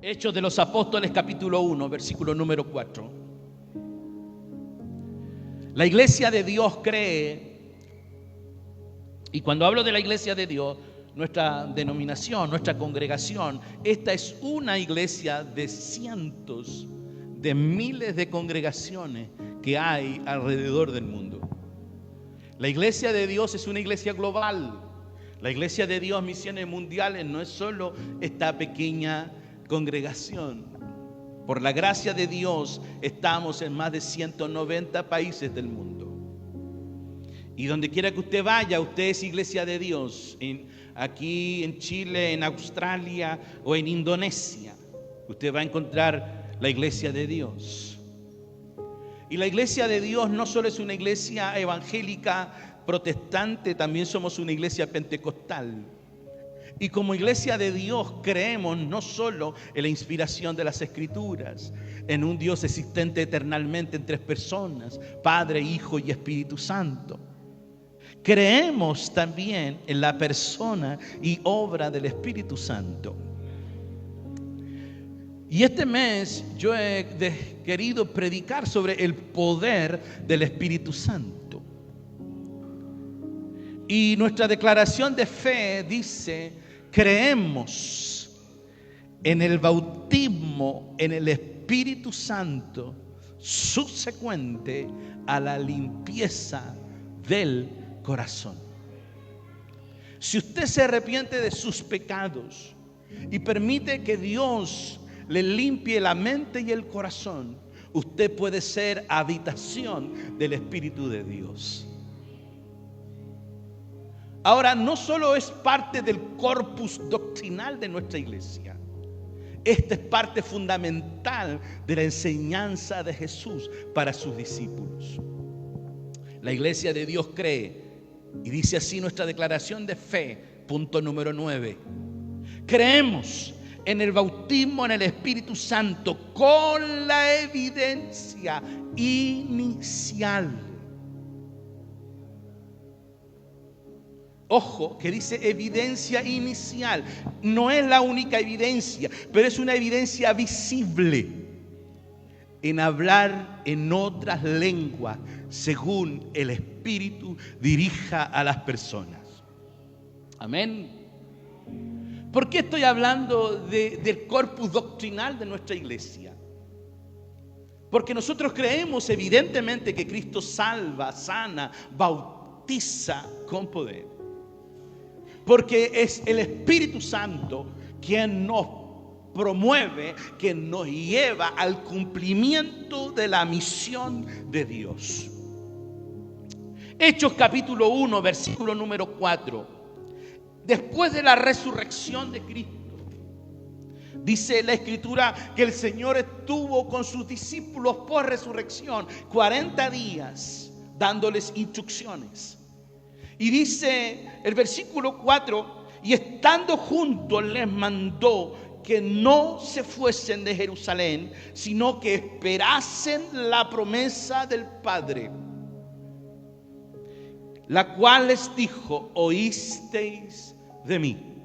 Hechos de los Apóstoles, capítulo 1, versículo número 4. La iglesia de Dios cree, y cuando hablo de la iglesia de Dios, nuestra denominación, nuestra congregación, esta es una iglesia de cientos de miles de congregaciones que hay alrededor del mundo. La iglesia de Dios es una iglesia global. La iglesia de Dios, Misiones Mundiales, no es solo esta pequeña congregación. Por la gracia de Dios estamos en más de 190 países del mundo. Y donde quiera que usted vaya, usted es iglesia de Dios. Aquí en Chile, en Australia o en Indonesia, usted va a encontrar la iglesia de Dios. Y la iglesia de Dios no solo es una iglesia evangélica protestante, también somos una iglesia pentecostal. Y como iglesia de Dios creemos no solo en la inspiración de las Escrituras, en un Dios existente eternamente en tres personas, Padre, Hijo y Espíritu Santo. Creemos también en la persona y obra del Espíritu Santo. Y este mes yo he querido predicar sobre el poder del Espíritu Santo. Y nuestra declaración de fe dice: creemos en el bautismo en el Espíritu Santo subsecuente a la limpieza del corazón. Si usted se arrepiente de sus pecados y permite que Dios le limpie la mente y el corazón, usted puede ser habitación del Espíritu de Dios. Ahora, no solo es parte del corpus doctrinal de nuestra iglesia, esta es parte fundamental de la enseñanza de Jesús para sus discípulos. La iglesia de Dios cree, y dice así nuestra declaración de fe, punto número 9. Creemos en el bautismo en el Espíritu Santo con la evidencia inicial. Ojo, que dice evidencia inicial. No es la única evidencia, pero es una evidencia visible en hablar en otras lenguas según el Espíritu dirija a las personas. Amén. ¿Por qué estoy hablando del corpus doctrinal de nuestra iglesia? Porque nosotros creemos evidentemente que Cristo salva, sana, bautiza con poder. Porque es el Espíritu Santo quien nos promueve, quien nos lleva al cumplimiento de la misión de Dios. Hechos capítulo 1, versículo número 4. Después de la resurrección de Cristo, dice la Escritura que el Señor estuvo con sus discípulos por resurrección 40 días dándoles instrucciones. Y dice el versículo 4, y estando juntos les mandó que no se fuesen de Jerusalén, sino que esperasen la promesa del Padre, la cual les dijo: oísteis de mí.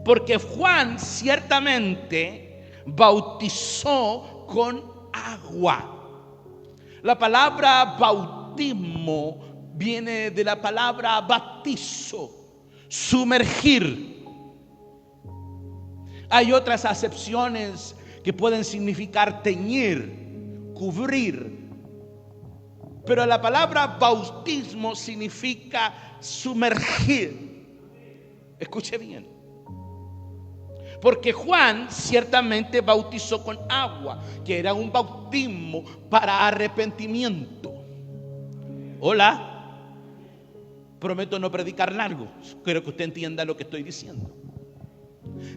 Porque Juan ciertamente bautizó con agua. La palabra bautismo viene de la palabra baptizo, sumergir. Hay otras acepciones que pueden significar teñir, cubrir. Pero la palabra bautismo significa sumergir. Escuche bien. Porque Juan ciertamente bautizó con agua, que era un bautismo para arrepentimiento. Hola. Prometo no predicar largo. Quiero que usted entienda lo que estoy diciendo.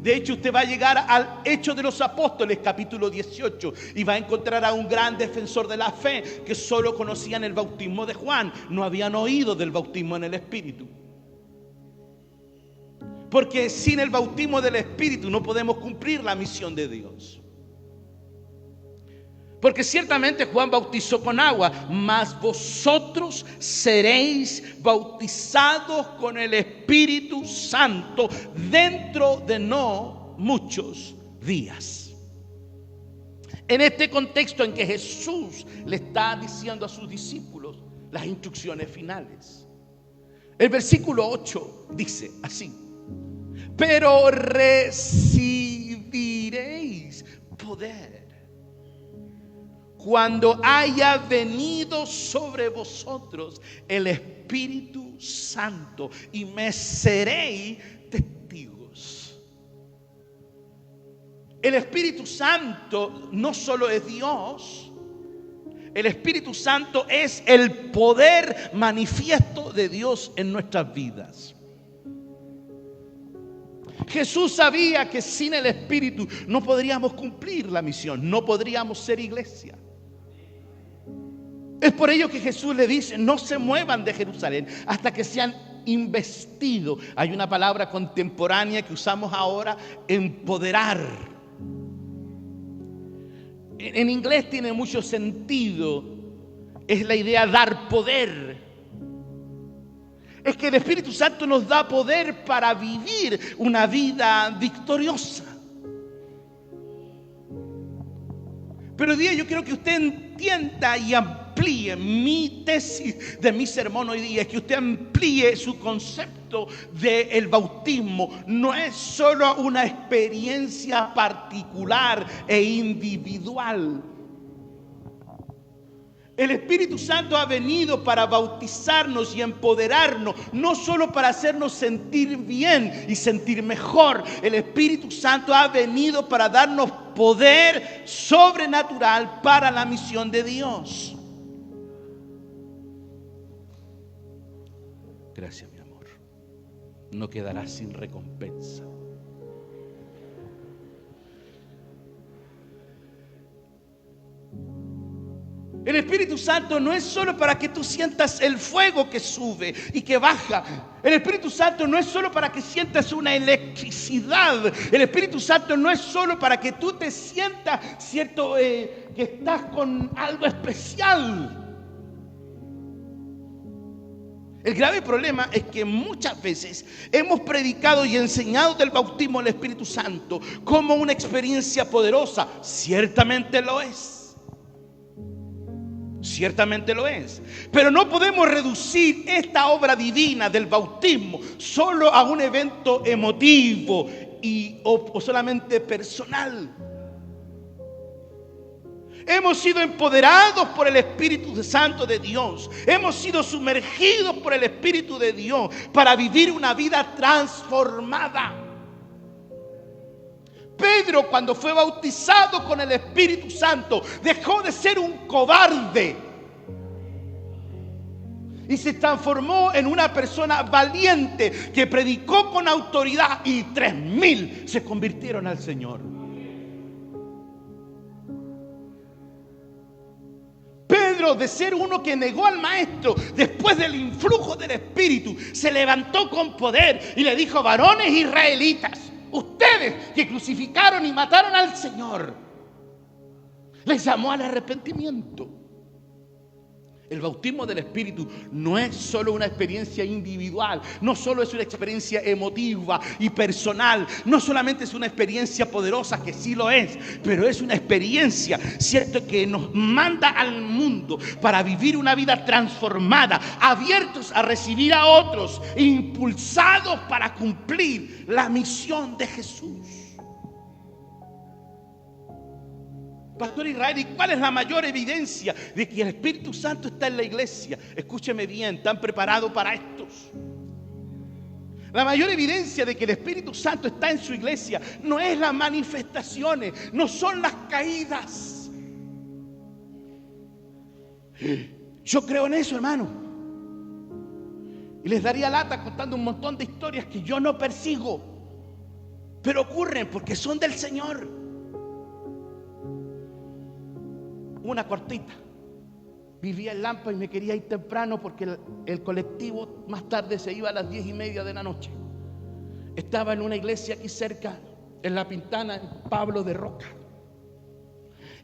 De hecho, usted va a llegar al Hechos de los Apóstoles, capítulo 18, y va a encontrar a un gran defensor de la fe que solo conocían el bautismo de Juan, no habían oído del bautismo en el Espíritu. Porque sin el bautismo del Espíritu no podemos cumplir la misión de Dios. Porque ciertamente Juan bautizó con agua, mas vosotros seréis bautizados con el Espíritu Santo dentro de no muchos días. En este contexto en que Jesús le está diciendo a sus discípulos las instrucciones finales. El versículo 8 dice así: pero recibiréis poder cuando haya venido sobre vosotros el Espíritu Santo, y me seréis testigos. El Espíritu Santo no solo es Dios, el Espíritu Santo es el poder manifiesto de Dios en nuestras vidas. Jesús sabía que sin el Espíritu no podríamos cumplir la misión, no podríamos ser iglesia. Es por ello que Jesús le dice: no se muevan de Jerusalén hasta que sean investidos. Hay una palabra contemporánea que usamos ahora: empoderar. En inglés tiene mucho sentido. Es la idea dar poder. Es que el Espíritu Santo nos da poder para vivir una vida victoriosa. Pero hoy día yo quiero que usted entienda y amplíe mi tesis de mi sermón hoy día, es que usted amplíe su concepto del bautismo. No es solo una experiencia particular e individual. El Espíritu Santo ha venido para bautizarnos y empoderarnos, no solo para hacernos sentir bien y sentir mejor. El Espíritu Santo ha venido para darnos poder sobrenatural para la misión de Dios. Gracias, mi amor. No quedarás sin recompensa. El Espíritu Santo no es solo para que tú sientas el fuego que sube y que baja. El Espíritu Santo no es solo para que sientas una electricidad. El Espíritu Santo no es solo para que tú te sientas, cierto, que estás con algo especial. El grave problema es que muchas veces hemos predicado y enseñado del bautismo del Espíritu Santo como una experiencia poderosa. Ciertamente lo es. Ciertamente lo es. Pero no podemos reducir esta obra divina del bautismo solo a un evento emotivo o solamente personal. Hemos sido empoderados por el Espíritu Santo de Dios. Hemos sido sumergidos por el Espíritu de Dios para vivir una vida transformada. Pedro, cuando fue bautizado con el Espíritu Santo, dejó de ser un cobarde y se transformó en una persona valiente que predicó con autoridad, y 3,000 se convirtieron al Señor. Pedro, de ser uno que negó al maestro, después del influjo del Espíritu, se levantó con poder y le dijo: varones israelitas, ustedes que crucificaron y mataron al Señor, les llamó al arrepentimiento. El bautismo del Espíritu no es solo una experiencia individual, no solo es una experiencia emotiva y personal, no solamente es una experiencia poderosa, que sí lo es, pero es una experiencia, cierto, que nos manda al mundo para vivir una vida transformada, abiertos a recibir a otros, impulsados para cumplir la misión de Jesús. Pastor Israel, ¿y cuál es la mayor evidencia de que el Espíritu Santo está en la iglesia? Escúcheme bien, ¿están preparados para estos? La mayor evidencia de que el Espíritu Santo está en su iglesia no es las manifestaciones, no son las caídas. Yo creo en eso, hermano. Y les daría lata contando un montón de historias que yo no persigo, pero ocurren porque son del Señor. Una cortita. Vivía en Lampa y me quería ir temprano porque el colectivo más tarde se iba a las 10:30 de la noche. Estaba en una iglesia aquí cerca, en La Pintana, en Pablo de Roca.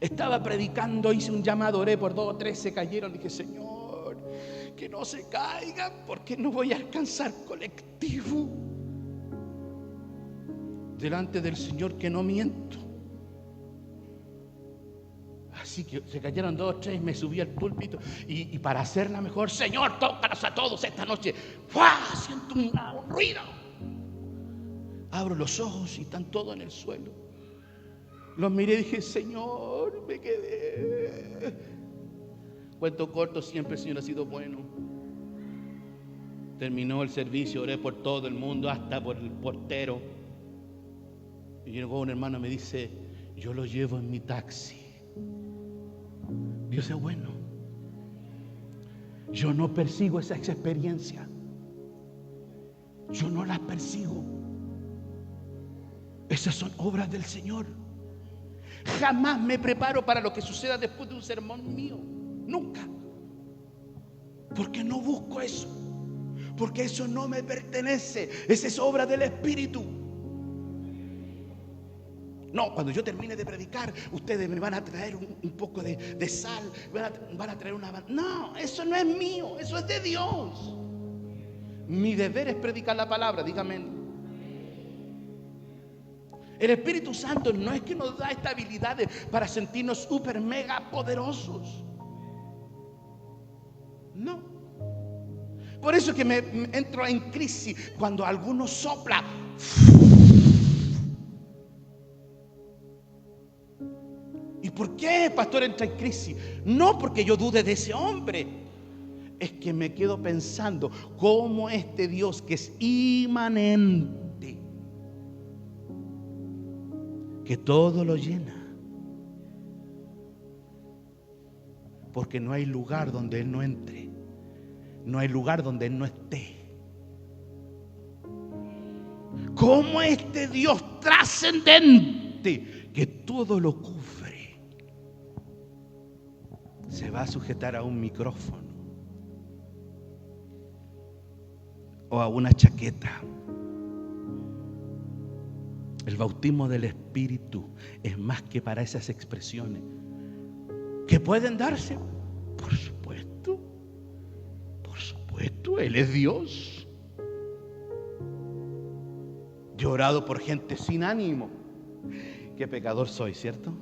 Estaba predicando, hice un llamado, oré por 2 o 3, se cayeron. Dije: Señor, que no se caigan porque no voy a alcanzar colectivo. Delante del Señor que no miento. Así que se cayeron 2 o 3, me subí al púlpito y para hacerla mejor, Señor, tócanos a todos esta noche. ¡Fua! Siento un ruido. Abro los ojos y están todos en el suelo. Los miré y dije, Señor, me quedé. Cuento corto, siempre el Señor ha sido bueno. Terminó el servicio, oré por todo el mundo, hasta por el portero. Y llegó un hermano y me dice, yo lo llevo en mi taxi. Dios es bueno. Yo no persigo esa experiencia. Yo no las persigo. Esas son obras del Señor. Jamás me preparo para lo que suceda después de un sermón mío. Nunca. Porque no busco eso. Porque eso no me pertenece. Esa es obra del Espíritu. No, cuando yo termine de predicar, ustedes me van a traer un poco de sal, van a traer una... No, eso no es mío, eso es de Dios. Mi deber es predicar la palabra, dígame. El Espíritu Santo no es que nos da estas habilidades para sentirnos súper mega poderosos. No. Por eso es que me entro en crisis cuando alguno sopla. ¿Y por qué, pastor, entra en crisis? No porque yo dude de ese hombre. Es que me quedo pensando cómo este Dios que es inmanente, que todo lo llena, porque no hay lugar donde Él no entre, no hay lugar donde Él no esté. Cómo este Dios trascendente que todo lo cubre se va a sujetar a un micrófono o a una chaqueta. El bautismo del Espíritu es más que para esas expresiones que pueden darse. Por supuesto, Él es Dios. Yo he orado por gente sin ánimo. Qué pecador soy, ¿cierto?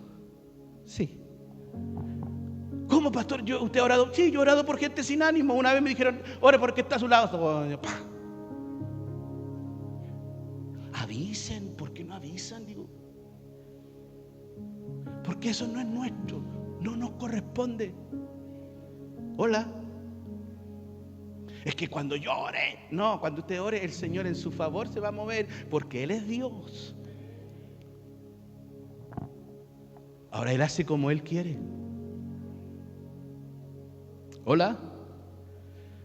Sí. ¿Cómo, pastor? ¿Usted ha orado? Sí, yo he orado por gente sin ánimo. Una vez me dijeron, ore porque está a su lado. Avisen, ¿por qué no avisan? Digo, porque eso no es nuestro, no nos corresponde. Hola. Es que cuando yo ore, no, cuando usted ore, el Señor en su favor se va a mover, porque Él es Dios. Ahora Él hace como Él quiere. Hola.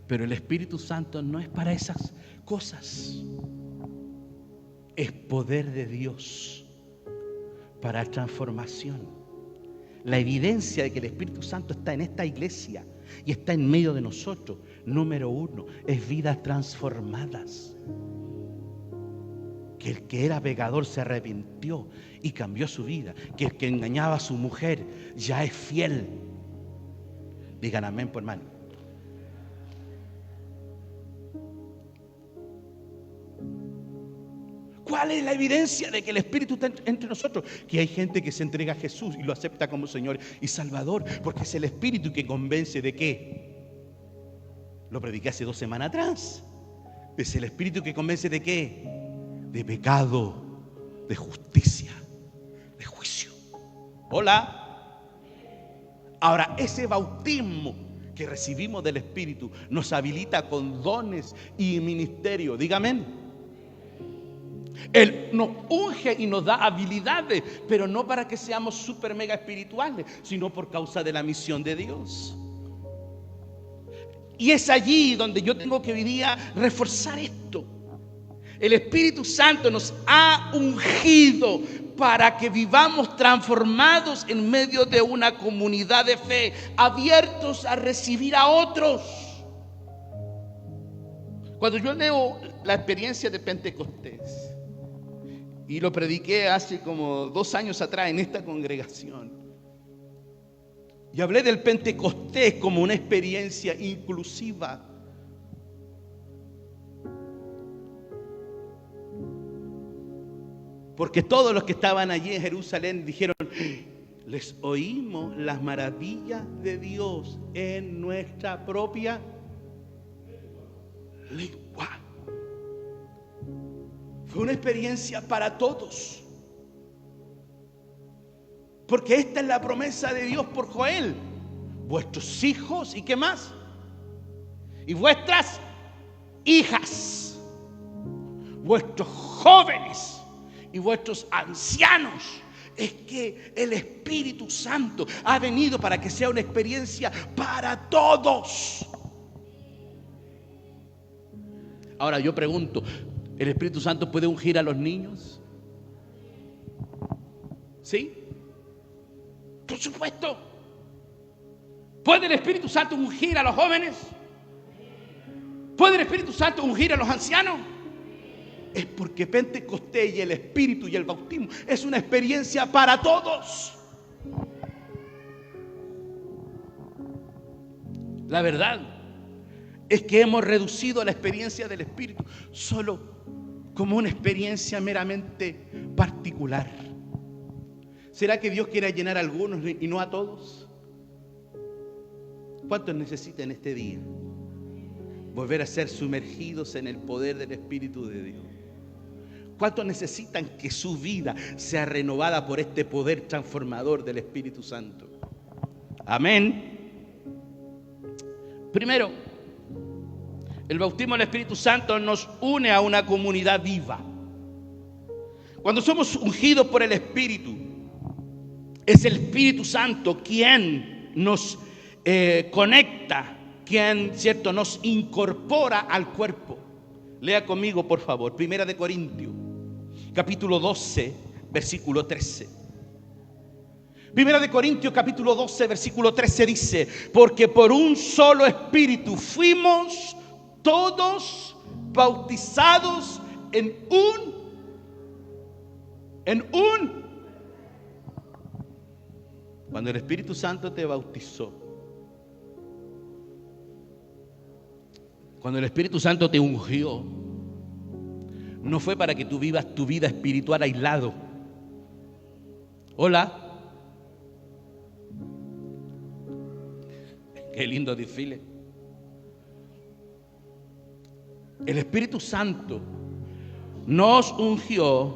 Pero el Espíritu Santo no es para esas cosas. Es poder de Dios para transformación. La evidencia de que el Espíritu Santo está en esta iglesia y está en medio de nosotros, número 1, es vidas transformadas. Que el que era pecador se arrepintió y cambió su vida. Que el que engañaba a su mujer ya es fiel. Digan amén, por hermano. ¿Cuál es la evidencia de que el Espíritu está entre nosotros? Que hay gente que se entrega a Jesús y lo acepta como Señor y Salvador, porque es el Espíritu que convence de qué. Lo prediqué hace 2 semanas atrás. Es el Espíritu que convence de qué. De pecado, de justicia, de juicio. Hola. Ahora, ese bautismo que recibimos del Espíritu nos habilita con dones y ministerio. Dígame. Él nos unge y nos da habilidades, pero no para que seamos super mega espirituales, sino por causa de la misión de Dios. Y es allí donde yo tengo que hoy día reforzar esto. El Espíritu Santo nos ha ungido para que vivamos transformados en medio de una comunidad de fe, abiertos a recibir a otros. Cuando yo leo la experiencia de Pentecostés, y lo prediqué hace como 2 años atrás en esta congregación, y hablé del Pentecostés como una experiencia inclusiva. Porque todos los que estaban allí en Jerusalén dijeron, les oímos las maravillas de Dios en nuestra propia lengua. Fue una experiencia para todos. Porque esta es la promesa de Dios por Joel. Vuestros hijos, ¿y qué más? Y vuestras hijas, vuestros jóvenes y vuestros ancianos. Es que el Espíritu Santo ha venido para que sea una experiencia para todos. Ahora yo pregunto, ¿el Espíritu Santo puede ungir a los niños? ¿Sí? Por supuesto. ¿Puede el Espíritu Santo ungir a los jóvenes? ¿Puede el Espíritu Santo ungir a los ancianos? Es porque Pentecostés y el Espíritu y el bautismo es una experiencia para todos. La verdad es que hemos reducido la experiencia del Espíritu solo como una experiencia meramente particular. ¿Será que Dios quiere llenar a algunos y no a todos? ¿Cuántos necesitan este día volver a ser sumergidos en el poder del Espíritu de Dios? ¿Cuántos necesitan que su vida sea renovada por este poder transformador del Espíritu Santo? Amén. Primero, el bautismo del Espíritu Santo nos une a una comunidad viva. Cuando somos ungidos por el Espíritu, es el Espíritu Santo quien nos conecta, quien, ¿cierto?, nos incorpora al cuerpo. Lea conmigo, por favor, 1 Corintios, capítulo 12, versículo 13. 1 Corintios, capítulo 12, versículo 13 dice: porque por un solo Espíritu fuimos todos bautizados en un. Cuando el Espíritu Santo te bautizó, cuando el Espíritu Santo te ungió, no fue para que tú vivas tu vida espiritual aislado. Hola. Qué lindo desfile. El Espíritu Santo nos ungió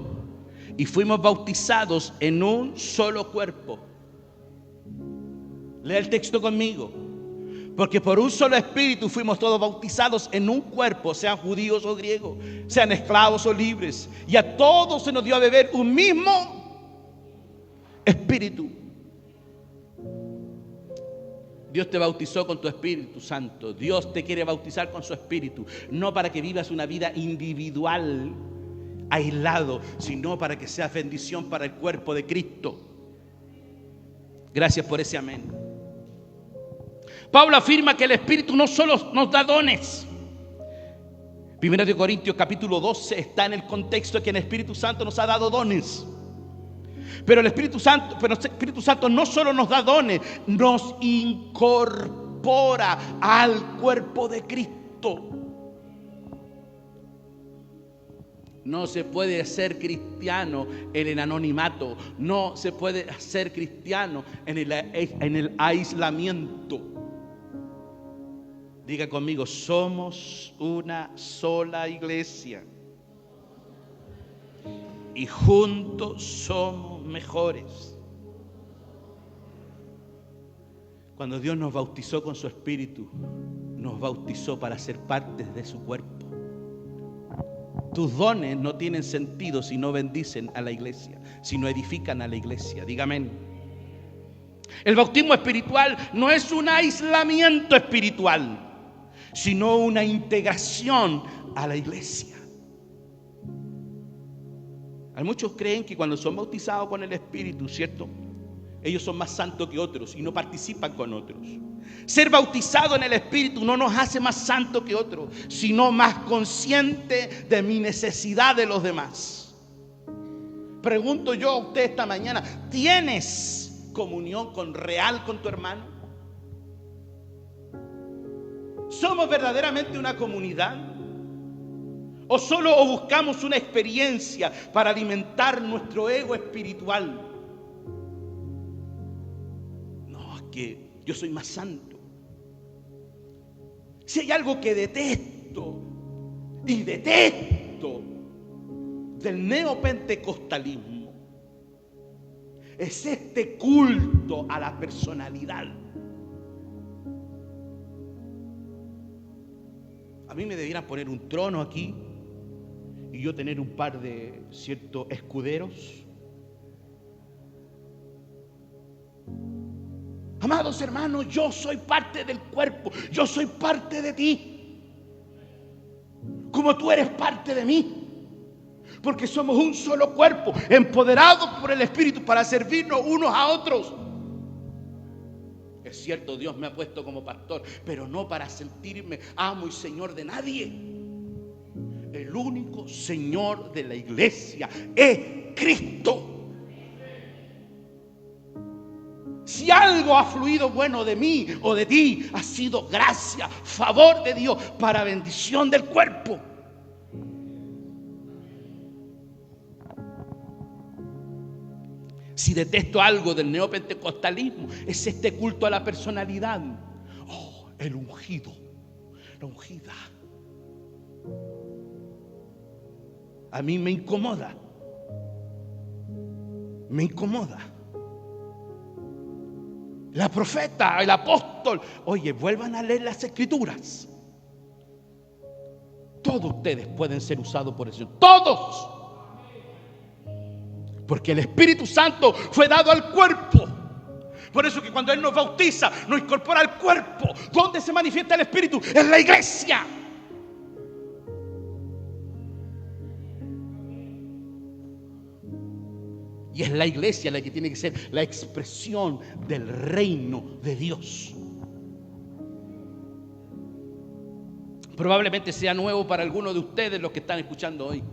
y fuimos bautizados en un solo cuerpo. Lea el texto conmigo. Porque por un solo Espíritu fuimos todos bautizados en un cuerpo, sean judíos o griegos, sean esclavos o libres, y a todos se nos dio a beber un mismo Espíritu. Dios te bautizó con tu Espíritu Santo. Dios te quiere bautizar con su Espíritu, no para que vivas una vida individual, aislado, sino para que sea bendición para el cuerpo de Cristo. Gracias por ese amén. Pablo afirma que el Espíritu no solo nos da dones. 1 Corintios capítulo 12 está en el contexto de que el Espíritu Santo nos ha dado dones. Pero el Espíritu Santo no solo nos da dones, nos incorpora al cuerpo de Cristo. No se puede ser cristiano en el anonimato. No se puede ser cristiano en el aislamiento. Diga conmigo: somos una sola iglesia y juntos somos mejores. Cuando Dios nos bautizó con su Espíritu, nos bautizó para ser partes de su cuerpo. Tus dones no tienen sentido si no bendicen a la iglesia, si no edifican a la iglesia. Dígame. El bautismo espiritual no es un aislamiento espiritual, sino una integración a la iglesia. Hay muchos creen que cuando son bautizados con el Espíritu, ¿cierto?, ellos son más santos que otros y no participan con otros. Ser bautizado en el Espíritu no nos hace más santos que otros, sino más conscientes de mi necesidad de los demás. Pregunto yo a usted esta mañana: ¿tienes comunión real con tu hermano? ¿Somos verdaderamente una comunidad? ¿O solo buscamos una experiencia para alimentar nuestro ego espiritual? porque yo soy más santo. Si hay algo que detesto y detesto del neopentecostalismo, es este culto a la personalidad. A mí me debieran poner un trono aquí y yo tener un par de ciertos escuderos. Amados hermanos, yo soy parte del cuerpo, yo soy parte de ti, como tú eres parte de mí, porque somos un solo cuerpo, empoderados por el Espíritu para servirnos unos a otros. Es cierto, Dios me ha puesto como pastor, pero no para sentirme amo y señor de nadie. El único Señor de la iglesia es Cristo. Si algo ha fluido bueno de mí o de ti, ha sido gracia, favor de Dios para bendición del cuerpo. Si detesto algo del neopentecostalismo, es este culto a la personalidad. Oh, el ungido, la ungida. A mí me incomoda. Me incomoda. La profeta, el apóstol. Oye, vuelvan a leer las escrituras. Todos ustedes pueden ser usados por el Señor. Todos. Porque el Espíritu Santo fue dado al cuerpo. Por eso que cuando Él nos bautiza, nos incorpora al cuerpo. ¿Dónde se manifiesta el Espíritu? En la iglesia. Y es la iglesia la que tiene que ser la expresión del reino de Dios. Probablemente sea nuevo para algunos de ustedes los que están escuchando hoy.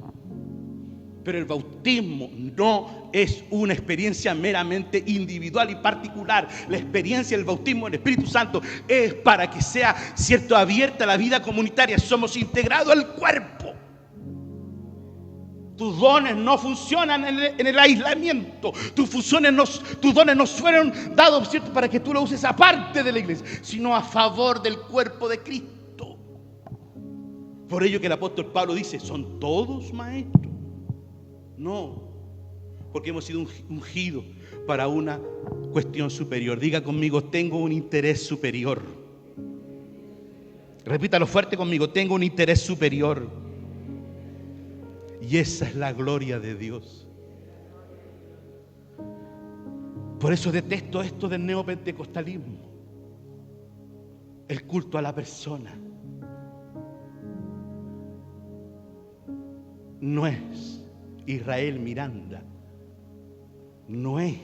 Pero el bautismo no es una experiencia meramente individual y particular. La experiencia del bautismo del Espíritu Santo es para que sea, cierto, abierta la vida comunitaria. Somos integrados al cuerpo. Tus dones no funcionan en el aislamiento. Tus dones no fueron dados, ¿cierto?, para que tú lo uses aparte de la iglesia, sino a favor del cuerpo de Cristo. Por ello que el apóstol Pablo dice, ¿son todos maestros? No, porque hemos sido ungidos para una cuestión superior. Diga conmigo, tengo un interés superior. Repítalo fuerte conmigo, tengo un interés superior. Y esa es la gloria de Dios. Por eso detesto esto del neopentecostalismo. El culto a la persona. No es Israel Miranda, no es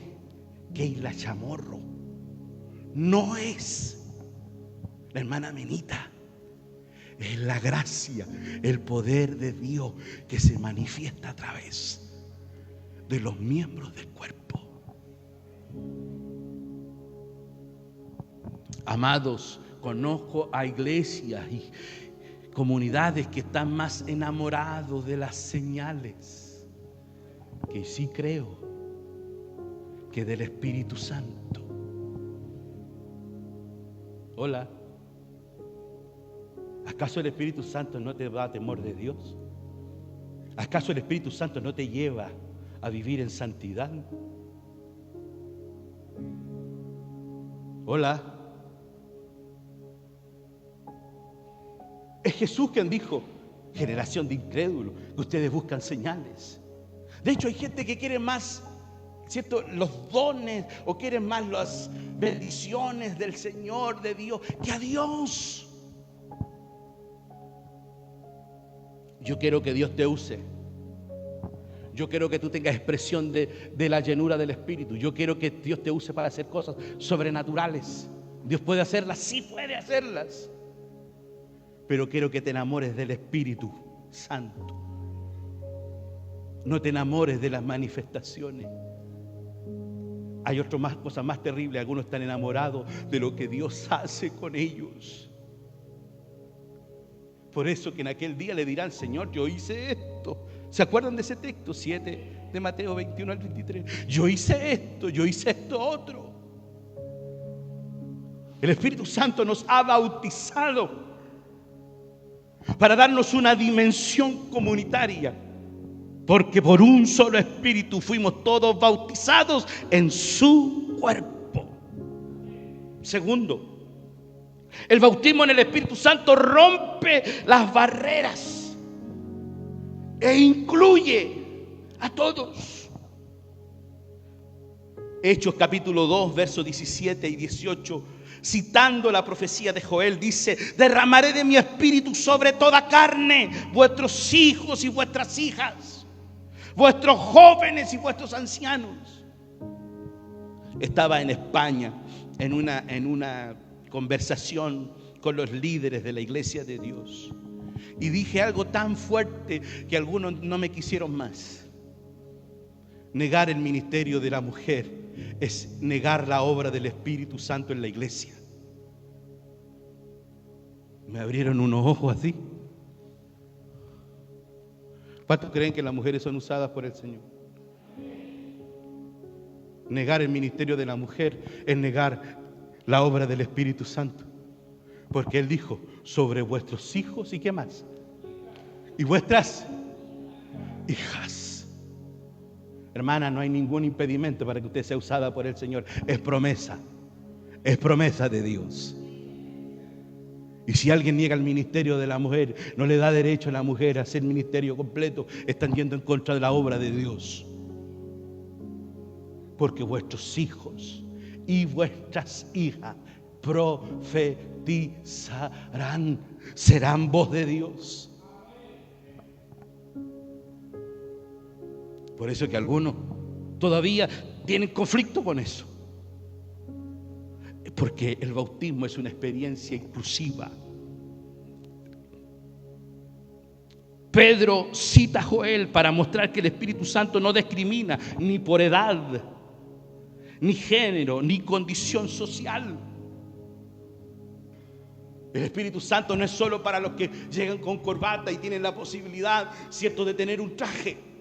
Keila Chamorro, no es la hermana Menita. Es la gracia, el poder de Dios que se manifiesta a través de los miembros del cuerpo. Amados, conozco a iglesias y comunidades que están más enamorados de las señales, que sí creo, que del Espíritu Santo. Hola. ¿Acaso el Espíritu Santo no te da temor de Dios? ¿Acaso el Espíritu Santo no te lleva a vivir en santidad? Hola. Es Jesús quien dijo, generación de incrédulos, que ustedes buscan señales. De hecho, hay gente que quiere más, ¿cierto?, los dones, o quieren más las bendiciones del Señor, de Dios, que a Dios. Yo quiero que Dios te use. Yo quiero que tú tengas expresión de la llenura del Espíritu. Yo quiero que Dios te use para hacer cosas sobrenaturales. Dios puede hacerlas, sí puede hacerlas. Pero quiero que te enamores del Espíritu Santo. No te enamores de las manifestaciones. Hay cosas más terribles. Algunos están enamorados de lo que Dios hace con ellos. Por eso que en aquel día le dirán, Señor, yo hice esto. ¿Se acuerdan de ese texto 7 de Mateo 21 al 23? Yo hice esto otro. El Espíritu Santo nos ha bautizado para darnos una dimensión comunitaria, porque por un solo Espíritu fuimos todos bautizados en su cuerpo. Segundo, el bautismo en el Espíritu Santo rompe las barreras e incluye a todos. Hechos capítulo 2, versos 17 y 18, citando la profecía de Joel, dice: derramaré de mi espíritu sobre toda carne, vuestros hijos y vuestras hijas, vuestros jóvenes y vuestros ancianos. Estaba en España en una conversación con los líderes de la iglesia de Dios, y dije algo tan fuerte que algunos no me quisieron más. Negar el ministerio de la mujer es negar la obra del Espíritu Santo en la iglesia. Me abrieron unos ojos así. ¿Cuántos creen que las mujeres son usadas por el Señor? Negar el ministerio de la mujer es negar la obra del Espíritu Santo, porque Él dijo: sobre vuestros hijos y ¿qué más? Y vuestras hijas. Hermana, no hay ningún impedimento para que usted sea usada por el Señor. Es promesa de Dios. Y si alguien niega el ministerio de la mujer, no le da derecho a la mujer a hacer ministerio completo, están yendo en contra de la obra de Dios. Porque vuestros hijos y vuestras hijas profetizarán, serán voz de Dios. Por eso que algunos todavía tienen conflicto con eso, porque el bautismo es una experiencia inclusiva. Pedro cita a Joel para mostrar que el Espíritu Santo no discrimina ni por edad, ni género, ni condición social. El Espíritu Santo no es solo para los que llegan con corbata y tienen la posibilidad, cierto, de tener un traje.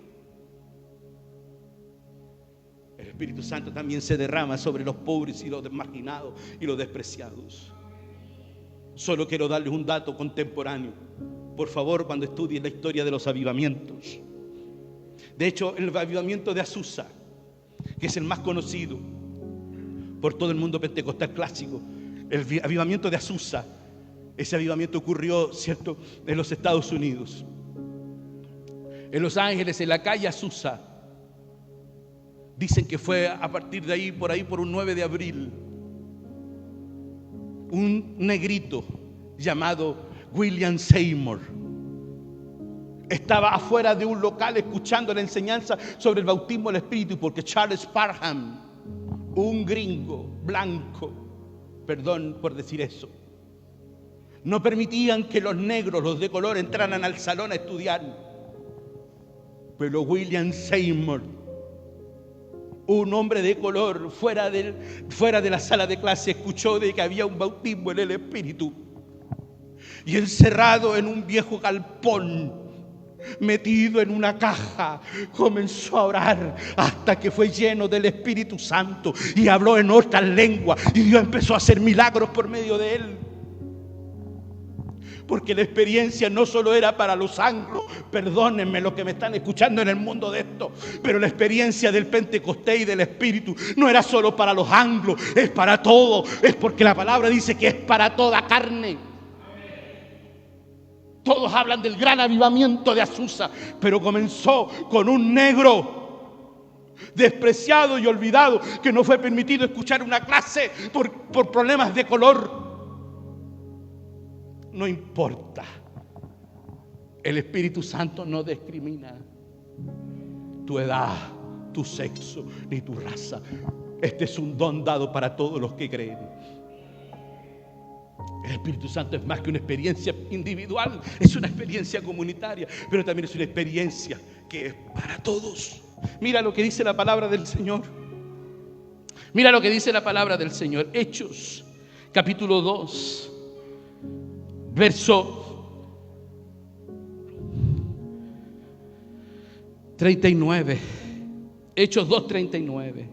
El Espíritu Santo también se derrama sobre los pobres y los marginados y los despreciados. Solo quiero darles un dato contemporáneo. Por favor, cuando estudien la historia de los avivamientos. De hecho, el avivamiento de Azusa, que es el más conocido por todo el mundo pentecostal clásico, el avivamiento de Azusa, ese avivamiento ocurrió, ¿cierto?, en los Estados Unidos. En Los Ángeles, en la calle Azusa. Dicen que fue a partir de ahí, por un 9 de abril, un negrito llamado William Seymour estaba afuera de un local escuchando la enseñanza sobre el bautismo del Espíritu, porque Charles Parham, un gringo blanco, perdón por decir eso, no permitían que los negros, los de color, entraran al salón a estudiar. Pero William Seymour, un hombre de color, fuera de la sala de clase, escuchó de que había un bautismo en el Espíritu, y encerrado en un viejo galpón, metido en una caja, comenzó a orar hasta que fue lleno del Espíritu Santo y habló en otras lenguas, y Dios empezó a hacer milagros por medio de él. Porque la experiencia no solo era para los anglos, perdónenme los que me están escuchando en el mundo de esto, pero la experiencia del Pentecostés y del Espíritu no era solo para los anglos, es para todos. Es porque la palabra dice que es para toda carne. Todos hablan del gran avivamiento de Azusa, pero comenzó con un negro despreciado y olvidado que no fue permitido escuchar una clase por problemas de color. No importa. El Espíritu Santo no discrimina tu edad, tu sexo, ni tu raza. Este es un don dado para todos los que creen. El Espíritu Santo es más que una experiencia individual, es una experiencia comunitaria, pero también es una experiencia que es para todos. Mira lo que dice la palabra del Señor. Mira lo que dice la palabra del Señor. Hechos, capítulo 2, verso 39. Hechos 2:39.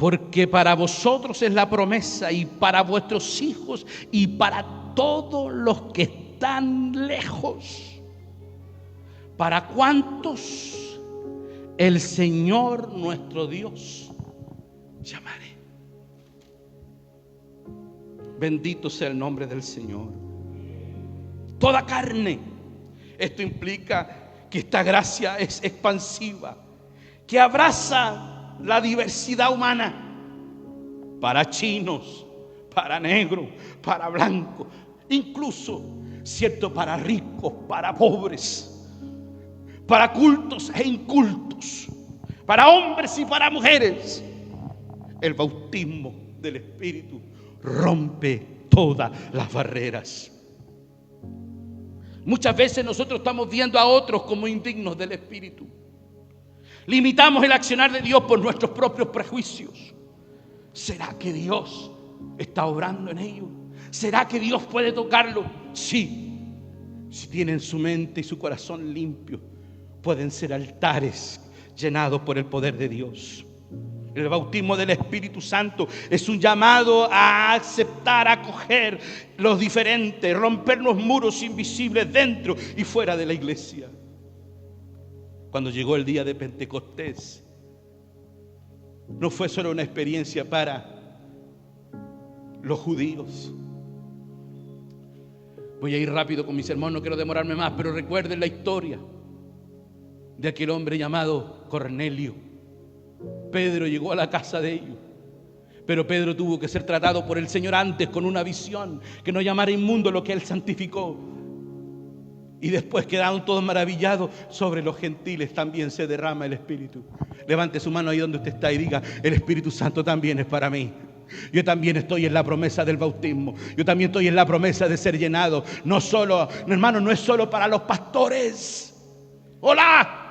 Porque para vosotros es la promesa, y para vuestros hijos, y para todos los que están lejos. ¿Para cuántos el Señor nuestro Dios llamaré? Bendito sea el nombre del Señor. Toda carne. Esto implica que esta gracia es expansiva, que abraza la diversidad humana, para chinos, para negros, para blancos, incluso, cierto, para ricos, para pobres, para cultos e incultos, para hombres y para mujeres. El bautismo del Espíritu rompe todas las barreras. Muchas veces nosotros estamos viendo a otros como indignos del Espíritu. Limitamos el accionar de Dios por nuestros propios prejuicios. ¿Será que Dios está obrando en ellos? ¿Será que Dios puede tocarlo? Sí. Si tienen su mente y su corazón limpio, pueden ser altares llenados por el poder de Dios. El bautismo del Espíritu Santo es un llamado a aceptar, a acoger los diferentes, romper los muros invisibles dentro y fuera de la iglesia. Cuando llegó el día de Pentecostés, no fue solo una experiencia para los judíos. Voy a ir rápido con mi sermón, no quiero demorarme más, pero recuerden la historia de aquel hombre llamado Cornelio. Pedro llegó a la casa de ellos, pero Pedro tuvo que ser tratado por el Señor antes con una visión, que no llamara inmundo lo que él santificó. Y después quedaron todos maravillados. Sobre los gentiles también se derrama el Espíritu. Levante su mano ahí donde usted está y diga: el Espíritu Santo también es para mí. Yo también estoy en la promesa del bautismo. Yo también estoy en la promesa de ser llenado. No solo, hermano, no es solo para los pastores. ¡Hola!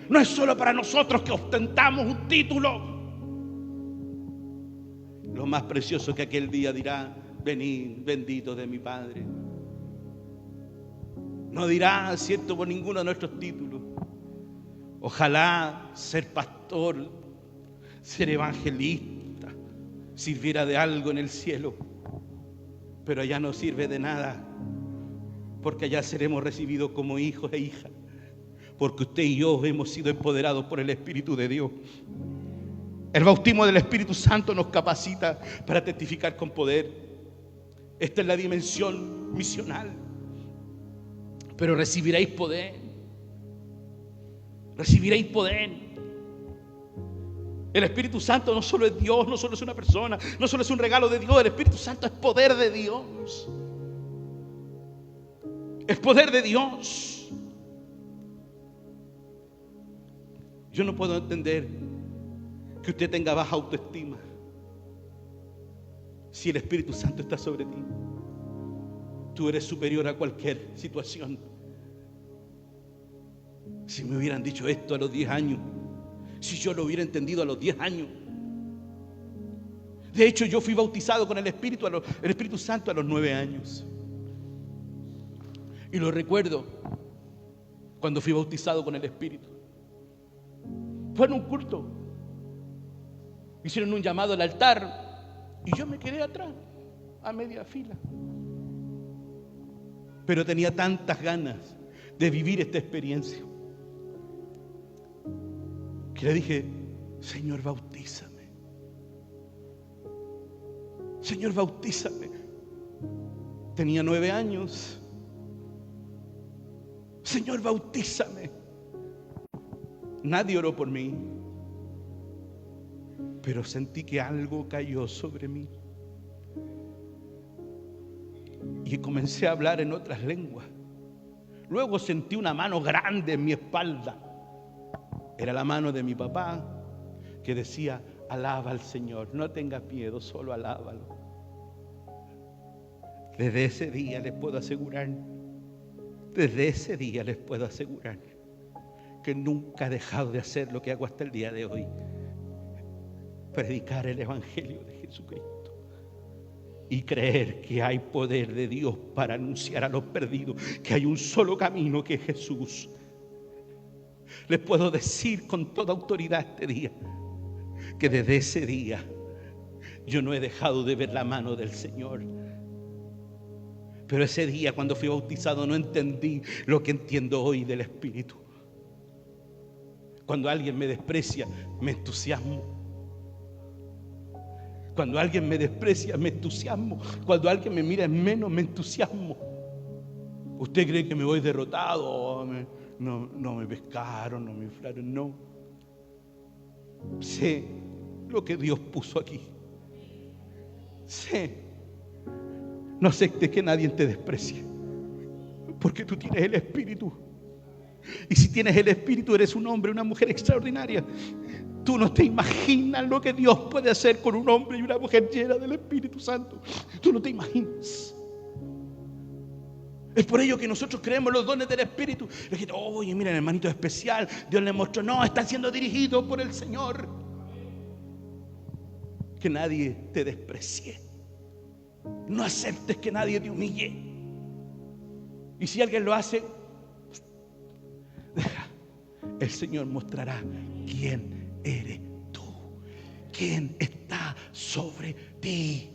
No es solo para nosotros que ostentamos un título. Lo más precioso que aquel día dirá: venid, bendito de mi Padre. No dirá, cierto, por ninguno de nuestros títulos. Ojalá ser pastor, ser evangelista, sirviera de algo en el cielo. Pero allá no sirve de nada, porque allá seremos recibidos como hijos e hijas. Porque usted y yo hemos sido empoderados por el Espíritu de Dios. El bautismo del Espíritu Santo nos capacita para testificar con poder. Esta es la dimensión misional. Pero recibiréis poder. Recibiréis poder. El Espíritu Santo no solo es Dios, no solo es una persona, no solo es un regalo de Dios. El Espíritu Santo es poder de Dios. Es poder de Dios. Yo no puedo entender que usted tenga baja autoestima si el Espíritu Santo está sobre ti. Tú eres superior a cualquier situación. Si me hubieran dicho esto a los 10 años, si yo lo hubiera entendido a los 10 años. De hecho, yo fui bautizado con el Espíritu Santo a los 9 años. Y lo recuerdo cuando fui bautizado con el Espíritu. Fue en un culto. Hicieron un llamado al altar y yo me quedé atrás, a media fila. Pero tenía tantas ganas de vivir esta experiencia que le dije: Señor, bautízame. Señor, bautízame. Tenía 9 años. Señor, bautízame. Nadie oró por mí, pero sentí que algo cayó sobre mí. Y comencé a hablar en otras lenguas. Luego sentí una mano grande en mi espalda. Era la mano de mi papá, que decía: alaba al Señor, no tengas miedo, solo alábalo. Desde ese día les puedo asegurar que nunca he dejado de hacer lo que hago hasta el día de hoy: predicar el Evangelio de Jesucristo y creer que hay poder de Dios para anunciar a los perdidos que hay un solo camino, que es Jesús. Les puedo decir con toda autoridad este día que desde ese día yo no he dejado de ver la mano del Señor. Pero ese día, cuando fui bautizado, no entendí lo que entiendo hoy del Espíritu. Cuando alguien me desprecia, me entusiasmo. Cuando alguien me desprecia, me entusiasmo. Cuando alguien me mira en menos, me entusiasmo. ¿Usted cree que me voy derrotado? No me pescaron, no me inflaron. No. Sé lo que Dios puso aquí. Sé. No aceptes que nadie te desprecie, porque tú tienes el Espíritu. Y si tienes el Espíritu, eres un hombre, una mujer extraordinaria. Tú no te imaginas lo que Dios puede hacer con un hombre y una mujer llena del Espíritu Santo. Tú no te imaginas. Es por ello que nosotros creemos los dones del Espíritu. Oye, mira, el hermanito especial, Dios le mostró. No, está siendo dirigido por el Señor. Que nadie te desprecie. No aceptes que nadie te humille. Y si alguien lo hace, deja. El Señor mostrará quién eres tú, quién está sobre ti.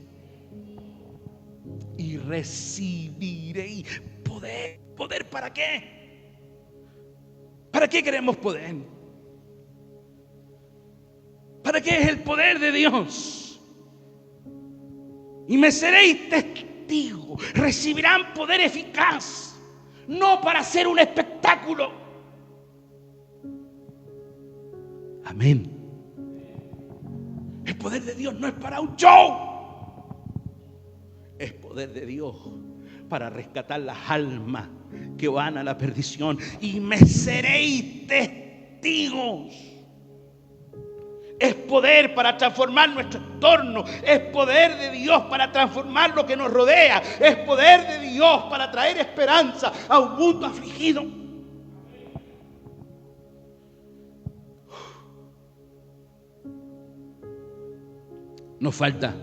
Y recibiréis poder. ¿Poder para qué? ¿Para qué queremos poder? ¿Para qué es el poder de Dios? Y me seréis testigos. Recibirán poder eficaz, no para hacer un espectáculo. Amén. El poder de Dios no es para un show. Es poder de Dios para rescatar las almas que van a la perdición. Y me seréis testigos. Es poder para transformar nuestro entorno. Es poder de Dios para transformar lo que nos rodea. Es poder de Dios para traer esperanza a un mundo afligido. Nos falta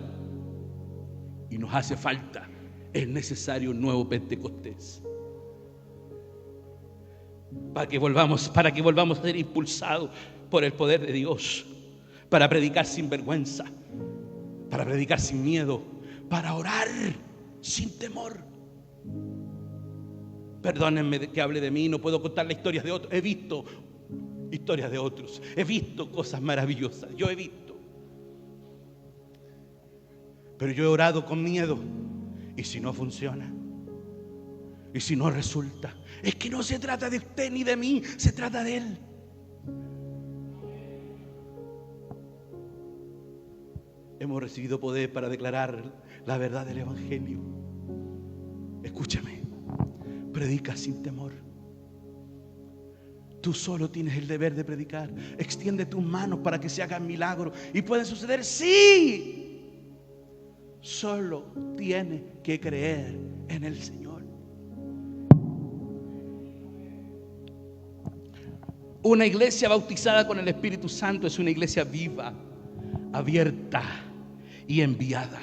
y nos hace falta. Es necesario un nuevo Pentecostés. Para que volvamos a ser impulsados por el poder de Dios. Para predicar sin vergüenza, para predicar sin miedo, para orar sin temor. Perdónenme que hable de mí, no puedo contar las historias de otros. He visto historias de otros, he visto cosas maravillosas, yo he visto. Pero yo he orado con miedo. ¿Y si no funciona? ¿Y si no resulta? Es que no se trata de usted ni de mí, se trata de Él. Hemos recibido poder para declarar la verdad del Evangelio. Escúchame, predica sin temor. Tú solo tienes el deber de predicar. Extiende tus manos para que se hagan milagros. Y pueden suceder, sí. Solo tienes que creer en el Señor. Una iglesia bautizada con el Espíritu Santo es una iglesia viva, abierta y enviada.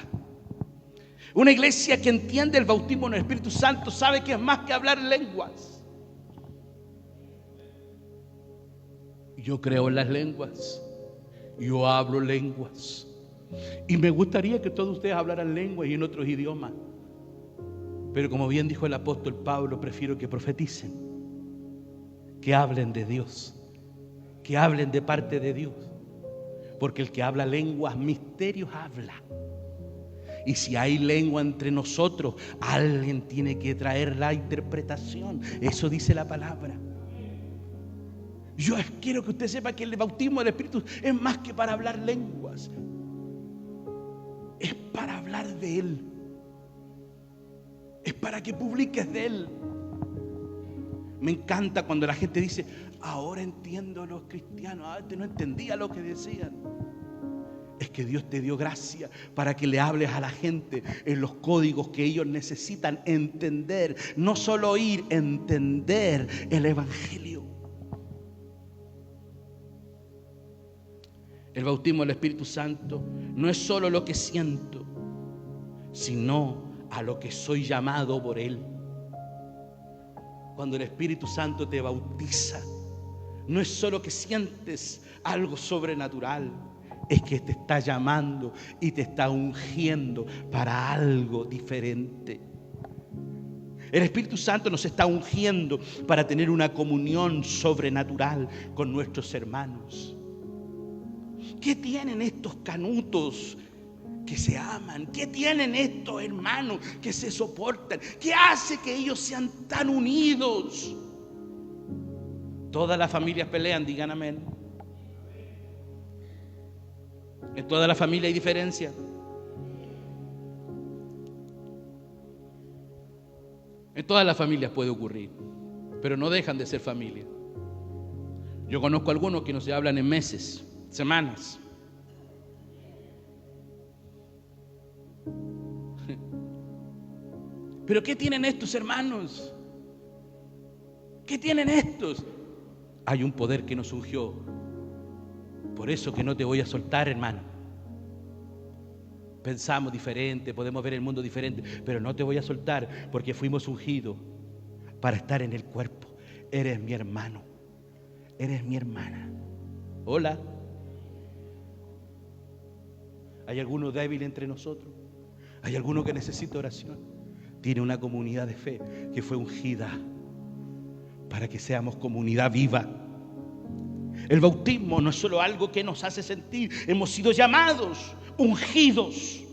Una iglesia que entiende el bautismo en el Espíritu Santo sabe que es más que hablar lenguas. Yo creo en las lenguas. Yo hablo lenguas. Y me gustaría que todos ustedes hablaran lenguas y en otros idiomas. Pero como bien dijo el apóstol Pablo, prefiero que profeticen, que hablen de Dios, que hablen de parte de Dios. Porque el que habla lenguas, misterios habla. Y si hay lengua entre nosotros, alguien tiene que traer la interpretación. Eso dice la palabra. Yo quiero que usted sepa que el bautismo del Espíritu es más que para hablar lenguas. Es para hablar de Él. Es para que publiques de Él. Me encanta cuando la gente dice: ahora entiendo a los cristianos. Antes no entendía lo que decían. Es que Dios te dio gracia para que le hables a la gente en los códigos que ellos necesitan entender. No solo oír, entender el Evangelio. El bautismo del Espíritu Santo no es solo lo que siento, sino a lo que soy llamado por Él. Cuando el Espíritu Santo te bautiza, no es solo que sientes algo sobrenatural, es que te está llamando y te está ungiendo para algo diferente. El Espíritu Santo nos está ungiendo para tener una comunión sobrenatural con nuestros hermanos. ¿Qué tienen estos canutos que se aman? ¿Qué tienen estos hermanos que se soportan? ¿Qué hace que ellos sean tan unidos? Todas las familias pelean, digan amén. En toda la familia hay diferencia. En todas las familias puede ocurrir, pero no dejan de ser familia. Yo conozco a algunos que no se hablan en meses, semanas. ¿Pero qué tienen estos hermanos? ¿Qué tienen estos? Hay un poder que nos ungió. Por eso que no te voy a soltar, hermano. Pensamos diferente, podemos ver el mundo diferente, pero no te voy a soltar porque fuimos ungidos para estar en el cuerpo. Eres mi hermano, eres mi hermana. Hola. ¿Hay alguno débil entre nosotros? ¿Hay alguno que necesita oración? Tiene una comunidad de fe que fue ungida para que seamos comunidad viva. El bautismo no es solo algo que nos hace sentir, hemos sido llamados, ungidos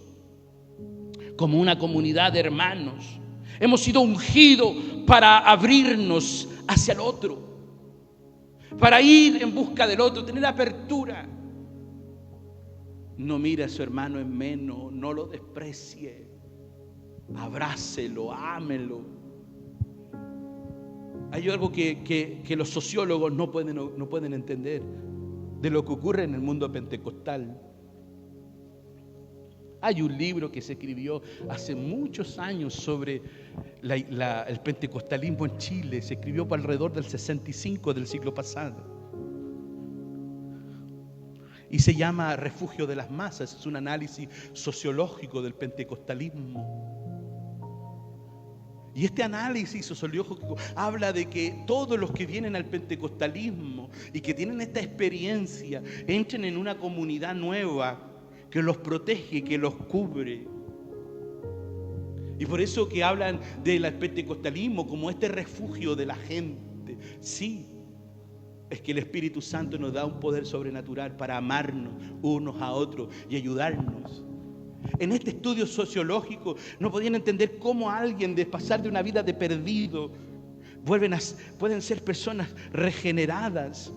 como una comunidad de hermanos. Hemos sido ungidos para abrirnos hacia el otro, para ir en busca del otro, tener apertura. No mire a su hermano en menos, no lo desprecie, abrácelo, ámelo. Hay algo que los sociólogos no pueden entender de lo que ocurre en el mundo pentecostal. Hay un libro que se escribió hace muchos años sobre el pentecostalismo en Chile. Se escribió por alrededor del 65 del siglo pasado. Y se llama Refugio de las Masas. Es un análisis sociológico del pentecostalismo. Y este análisis sociológico habla de que todos los que vienen al pentecostalismo y que tienen esta experiencia entren en una comunidad nueva que los protege, que los cubre. Y por eso que hablan del pentecostalismo como este refugio de la gente. Sí, es que el Espíritu Santo nos da un poder sobrenatural para amarnos unos a otros y ayudarnos. En este estudio sociológico no podían entender cómo alguien, de pasar de una vida de perdido, pueden ser personas regeneradas.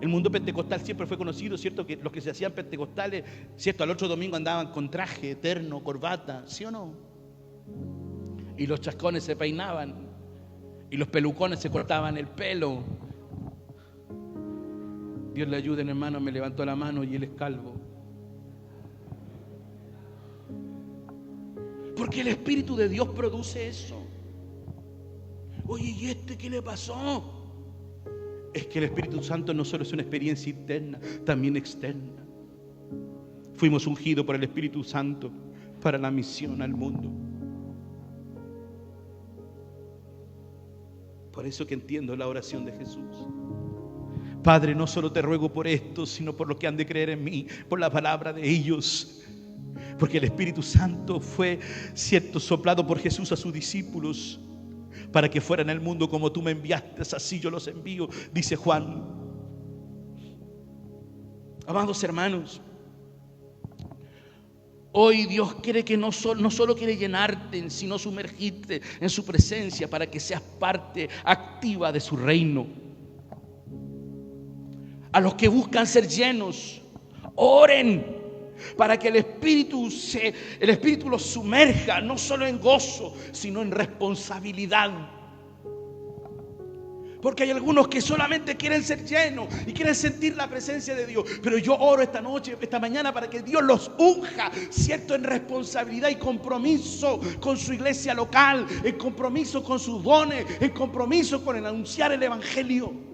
El mundo pentecostal siempre fue conocido, ¿cierto? Que los que se hacían pentecostales, ¿cierto? Al otro domingo andaban con traje, terno, corbata, ¿sí o no? Y los chascones se peinaban y los pelucones se cortaban el pelo. Dios le ayude, hermano, me levantó la mano y él es calvo. Porque el Espíritu de Dios produce eso. Oye, ¿y este qué le pasó? Es que el Espíritu Santo no solo es una experiencia interna, también externa. Fuimos ungidos por el Espíritu Santo para la misión al mundo. Por eso que entiendo la oración de Jesús. Padre, no solo te ruego por esto, sino por lo que han de creer en mí, por la palabra de ellos. Porque el Espíritu Santo fue, cierto, soplado por Jesús a sus discípulos para que fueran al mundo como tú me enviaste, así yo los envío, dice Juan. Amados hermanos, hoy Dios quiere que no solo quiere llenarte, sino sumergirte en su presencia para que seas parte activa de su reino. A los que buscan ser llenos, oren para que el Espíritu los sumerja, no solo en gozo, sino en responsabilidad. Porque hay algunos que solamente quieren ser llenos y quieren sentir la presencia de Dios. Pero yo oro esta mañana para que Dios los unja, cierto, en responsabilidad y compromiso con su iglesia local, en compromiso con sus dones, en compromiso con el anunciar el Evangelio.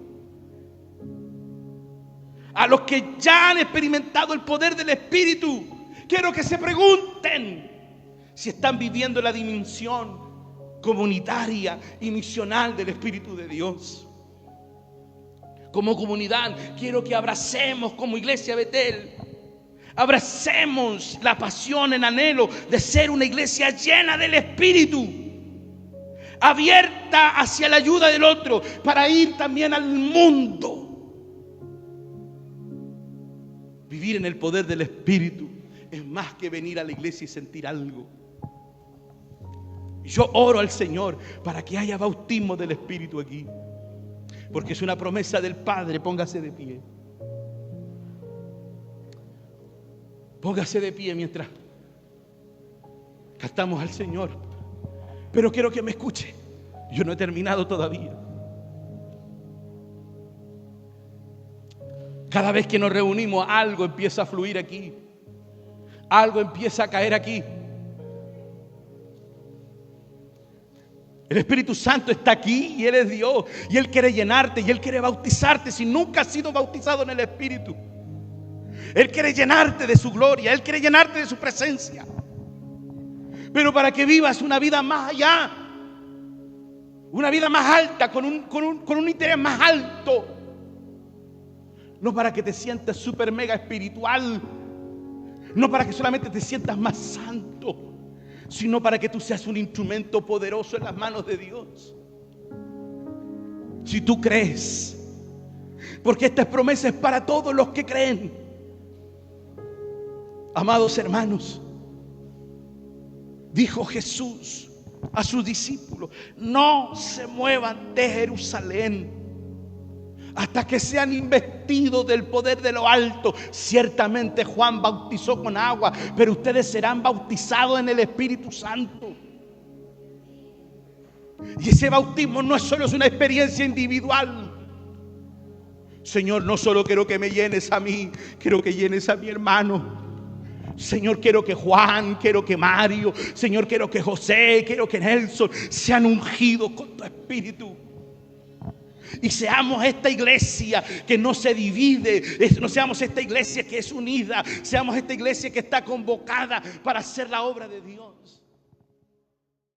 A los que ya han experimentado el poder del Espíritu, quiero que se pregunten si están viviendo la dimensión comunitaria y misional del Espíritu de Dios. Como comunidad, quiero que abracemos como iglesia Betel Abracemos la pasión, el anhelo de ser una iglesia llena del Espíritu, abierta hacia la ayuda del otro, para ir también al mundo. Vivir en el poder del Espíritu es más que venir a la iglesia y sentir algo. Yo oro al Señor para que haya bautismo del Espíritu aquí, porque es una promesa del Padre. Póngase de pie. Póngase de pie mientras cantamos al Señor. Pero quiero que me escuche. Yo no he terminado todavía. Cada vez que nos reunimos, algo empieza a fluir aquí. Algo empieza a caer aquí. El Espíritu Santo está aquí y Él es Dios. Y Él quiere llenarte y Él quiere bautizarte si nunca has sido bautizado en el Espíritu. Él quiere llenarte de su gloria. Él quiere llenarte de su presencia. Pero para que vivas una vida más allá, una vida más alta, con un interés más alto. No para que te sientas súper mega espiritual. No para que solamente te sientas más santo, sino para que tú seas un instrumento poderoso en las manos de Dios. Si tú crees, porque esta promesa es para todos los que creen. Amados hermanos, dijo Jesús a sus discípulos: no se muevan de Jerusalén hasta que sean investidos del poder de lo alto. Ciertamente Juan bautizó con agua, pero ustedes serán bautizados en el Espíritu Santo. Y ese bautismo no es solo una experiencia individual. Señor, no solo quiero que me llenes a mí, quiero que llenes a mi hermano. Señor, quiero que Juan, quiero que Mario, Señor, quiero que José, quiero que Nelson sean ungidos con tu Espíritu. Y seamos esta iglesia que no se divide, no seamos esta iglesia que es unida, seamos esta iglesia que está convocada para hacer la obra de Dios.